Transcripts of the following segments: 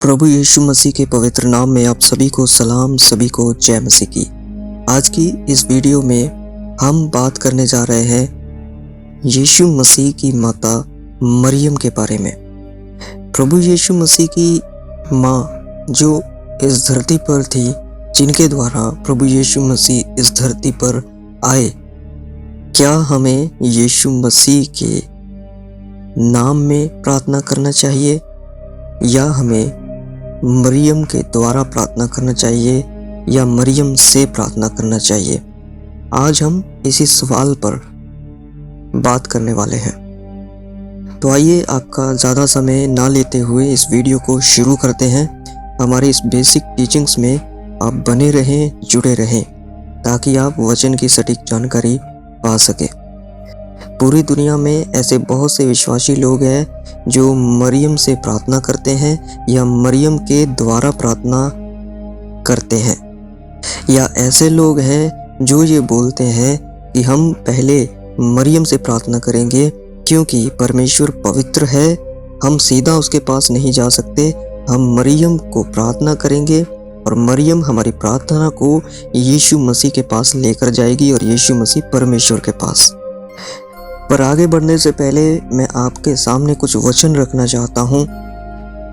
प्रभु यीशु मसीह के पवित्र नाम में आप सभी को सलाम, सभी को जय मसीह की। आज की इस वीडियो में हम बात करने जा रहे हैं यीशु मसीह की माता मरियम के बारे में। प्रभु यीशु मसीह की माँ जो इस धरती पर थी, जिनके द्वारा प्रभु यीशु मसीह इस धरती पर आए, क्या हमें यीशु मसीह के नाम में प्रार्थना करना चाहिए या हमें मरियम के द्वारा प्रार्थना करना चाहिए या मरियम से प्रार्थना करना चाहिए? आज हम इसी सवाल पर बात करने वाले हैं। तो आइए आपका ज़्यादा समय ना लेते हुए इस वीडियो को शुरू करते हैं। हमारे इस बेसिक टीचिंग्स में आप बने रहें, जुड़े रहें, ताकि आप वचन की सटीक जानकारी पा सकें। पूरी दुनिया में ऐसे बहुत से विश्वासी लोग हैं जो मरियम से प्रार्थना करते हैं या मरियम के द्वारा प्रार्थना करते हैं, या ऐसे लोग हैं जो ये बोलते हैं कि हम पहले मरियम से प्रार्थना करेंगे क्योंकि परमेश्वर पवित्र है, हम सीधा उसके पास नहीं जा सकते, हम मरियम को प्रार्थना करेंगे और मरियम हमारी प्रार्थना को यीशु मसीह के पास लेकर जाएगी और यीशु मसीह परमेश्वर के पास। पर आगे बढ़ने से पहले मैं आपके सामने कुछ वचन रखना चाहता हूँ।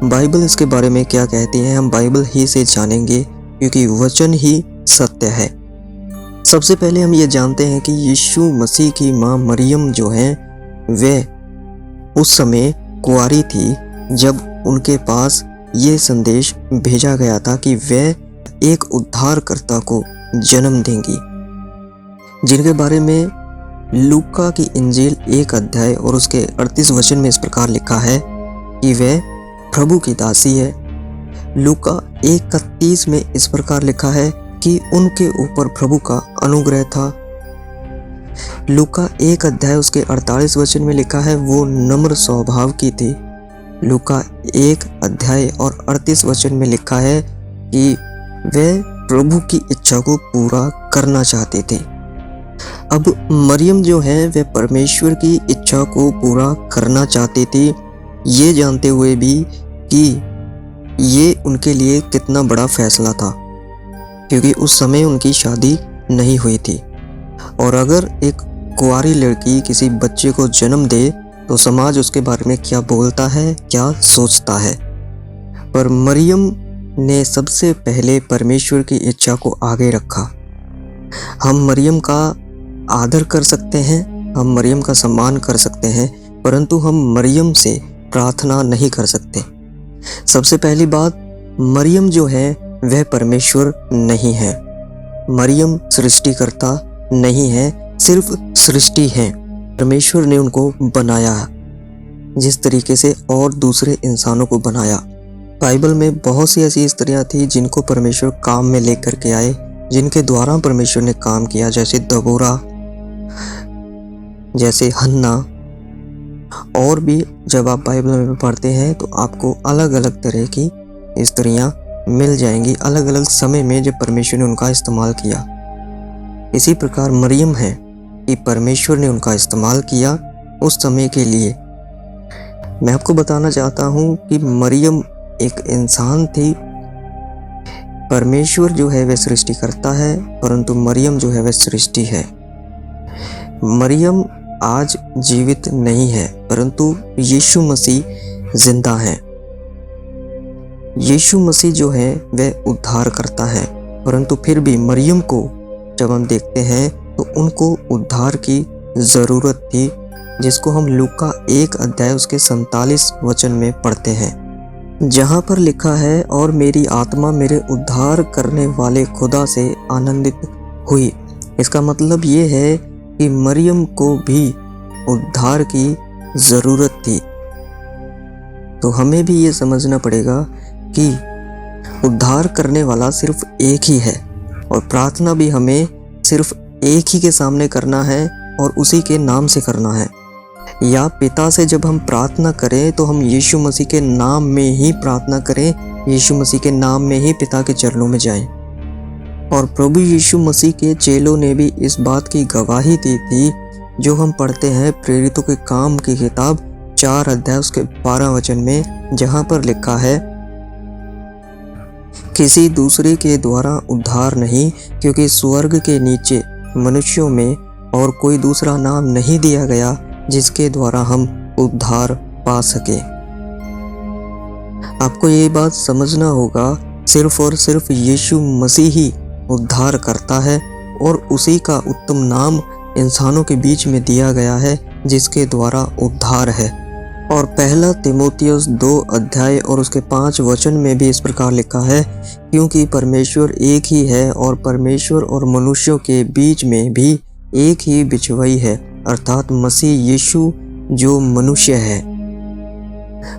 बाइबल इसके बारे में क्या कहती है, हम बाइबल ही से जानेंगे, क्योंकि वचन ही सत्य है। सबसे पहले हम ये जानते हैं कि यीशु मसीह की माँ मरियम जो है, वह उस समय कुंवारी थी जब उनके पास ये संदेश भेजा गया था कि वह एक उद्धारकर्ता को जन्म देंगी, जिनके बारे में लूका की इंजील 1 अध्याय और उसके 38 वचन में इस प्रकार लिखा है कि वह प्रभु की दासी है। लूका 1:30 में इस प्रकार लिखा है कि उनके ऊपर प्रभु का अनुग्रह था। लूका 1 अध्याय उसके 48 वचन में लिखा है वो नम्र स्वभाव की थी। लूका 1 अध्याय और 38 वचन में लिखा है कि वह प्रभु की इच्छा को पूरा करना चाहते थे। अब मरियम जो है वह परमेश्वर की इच्छा को पूरा करना चाहती थी, ये जानते हुए भी कि ये उनके लिए कितना बड़ा फैसला था, क्योंकि उस समय उनकी शादी नहीं हुई थी। और अगर एक कुंवारी लड़की किसी बच्चे को जन्म दे तो समाज उसके बारे में क्या बोलता है, क्या सोचता है। पर मरियम ने सबसे पहले परमेश्वर की इच्छा को आगे रखा। हम मरियम का आदर कर सकते हैं, हम मरियम का सम्मान कर सकते हैं, परंतु हम मरियम से प्रार्थना नहीं कर सकते। सबसे पहली बात, मरियम जो है वह परमेश्वर नहीं है। मरियम सृष्टिकर्ता नहीं है, सिर्फ सृष्टि है। परमेश्वर ने उनको बनाया जिस तरीके से और दूसरे इंसानों को बनाया। बाइबल में बहुत सी ऐसी स्त्रियां थी जिनको परमेश्वर काम में लेकर के आए, जिनके द्वारा परमेश्वर ने काम किया, जैसे दबोरा, जैसे हन्ना। और भी जब आप बाइबल में पढ़ते हैं तो आपको अलग अलग तरह की स्त्रियां मिल जाएंगी, अलग अलग समय में जब परमेश्वर ने उनका इस्तेमाल किया। इसी प्रकार मरियम है कि परमेश्वर ने उनका इस्तेमाल किया उस समय के लिए। मैं आपको बताना चाहता हूं कि मरियम एक इंसान थी। परमेश्वर जो है वह सृष्टि करता है, परंतु मरियम जो है वह सृष्टि है। मरियम आज जीवित नहीं है, परंतु यीशु मसीह जिंदा है। यीशु मसीह जो है वह उद्धार करता है, परंतु फिर भी मरियम को जब हम देखते हैं तो उनको उद्धार की ज़रूरत थी, जिसको हम लूका 1 अध्याय उसके 47 वचन में पढ़ते हैं, जहाँ पर लिखा है और मेरी आत्मा मेरे उद्धार करने वाले खुदा से आनंदित हुई। इसका मतलब ये है कि मरियम को भी उद्धार की ज़रूरत थी। तो हमें भी ये समझना पड़ेगा कि उद्धार करने वाला सिर्फ एक ही है और प्रार्थना भी हमें सिर्फ एक ही के सामने करना है और उसी के नाम से करना है। या पिता से जब हम प्रार्थना करें तो हम यीशु मसीह के नाम में ही प्रार्थना करें, यीशु मसीह के नाम में ही पिता के चरणों में जाएं। और प्रभु यीशु मसीह के चेलों ने भी इस बात की गवाही दी थी, जो हम पढ़ते हैं प्रेरितों के काम की किताब 4 अध्याय उसके 12 वचन में, जहाँ पर लिखा है किसी दूसरे के द्वारा उद्धार नहीं, क्योंकि स्वर्ग के नीचे मनुष्यों में और कोई दूसरा नाम नहीं दिया गया जिसके द्वारा हम उद्धार पा सके। आपको ये बात समझना होगा, सिर्फ और सिर्फ यीशु मसीह ही उद्धार करता है और उसी का उत्तम नाम इंसानों के बीच में दिया गया है जिसके द्वारा उद्धार है। और पहला तीमुथियुस 2 अध्याय और उसके 5 वचन में भी इस प्रकार लिखा है, क्योंकि परमेश्वर एक ही है और परमेश्वर और मनुष्यों के बीच में भी एक ही बिचवई है, अर्थात मसीह यीशु जो मनुष्य है।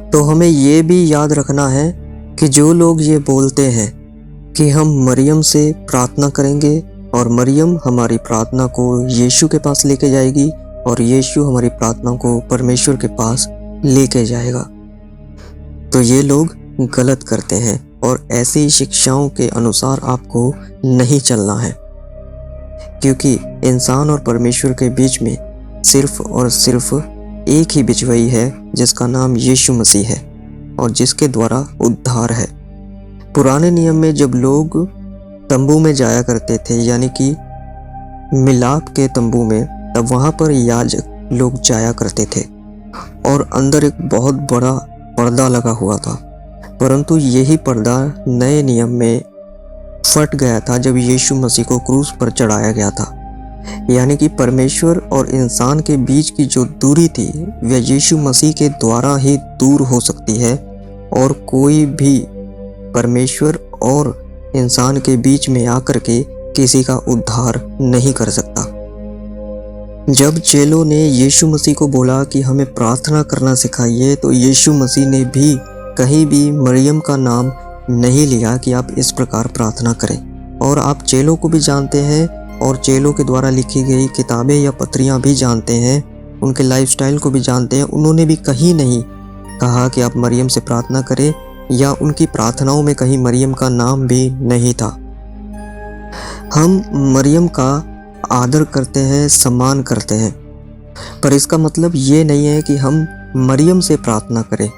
तो हमें ये भी याद रखना है कि जो लोग ये बोलते हैं कि हम मरियम से प्रार्थना करेंगे और मरियम हमारी प्रार्थना को यीशु के पास लेके जाएगी और यीशु हमारी प्रार्थना को परमेश्वर के पास लेके जाएगा, तो ये लोग गलत करते हैं और ऐसी शिक्षाओं के अनुसार आपको नहीं चलना है, क्योंकि इंसान और परमेश्वर के बीच में सिर्फ और सिर्फ एक ही बिचवई है जिसका नाम यीशु मसीह है और जिसके द्वारा उद्धार है। पुराने नियम में जब लोग तंबू में जाया करते थे, यानी कि मिलाप के तंबू में, तब वहाँ पर याजक लोग जाया करते थे और अंदर एक बहुत बड़ा पर्दा लगा हुआ था। परंतु यही पर्दा नए नियम में फट गया था जब यीशु मसीह को क्रूस पर चढ़ाया गया था। यानी कि परमेश्वर और इंसान के बीच की जो दूरी थी वह यीशु मसीह के द्वारा ही दूर हो सकती है और कोई भी परमेश्वर और इंसान के बीच में आकर के किसी का उद्धार नहीं कर सकता। जब चेलों ने यीशु मसीह को बोला कि हमें प्रार्थना करना सिखाइए, तो यीशु मसीह ने भी कहीं भी मरियम का नाम नहीं लिया कि आप इस प्रकार प्रार्थना करें। और आप चेलों को भी जानते हैं और चेलों के द्वारा लिखी गई किताबें या पत्रियां भी जानते हैं, उनके लाइफस्टाइल को भी जानते हैं। उन्होंने भी कहीं नहीं कहा कि आप मरियम से प्रार्थना करें, या उनकी प्रार्थनाओं में कहीं मरियम का नाम भी नहीं था। हम मरियम का आदर करते हैं, सम्मान करते हैं, पर इसका मतलब ये नहीं है कि हम मरियम से प्रार्थना करें।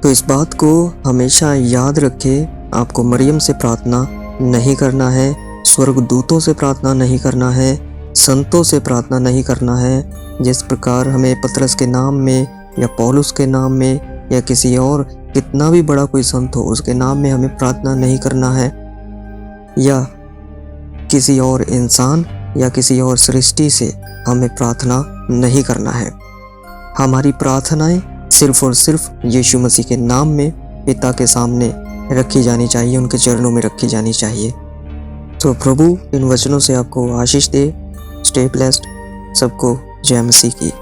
तो इस बात को हमेशा याद रखें, आपको मरियम से प्रार्थना नहीं करना है, स्वर्गदूतों से प्रार्थना नहीं करना है, संतों से प्रार्थना नहीं करना है। जिस प्रकार हमें पतरस के नाम में या पौलुस के नाम में या किसी और कितना भी बड़ा कोई संत हो उसके नाम में हमें प्रार्थना नहीं करना है, या किसी और इंसान या किसी और सृष्टि से हमें प्रार्थना नहीं करना है। हमारी प्रार्थनाएं सिर्फ और सिर्फ यीशु मसीह के नाम में पिता के सामने रखी जानी चाहिए, उनके चरणों में रखी जानी चाहिए। तो प्रभु इन वचनों से आपको आशीष दे। Stay blessed. सबको जय मसीह की।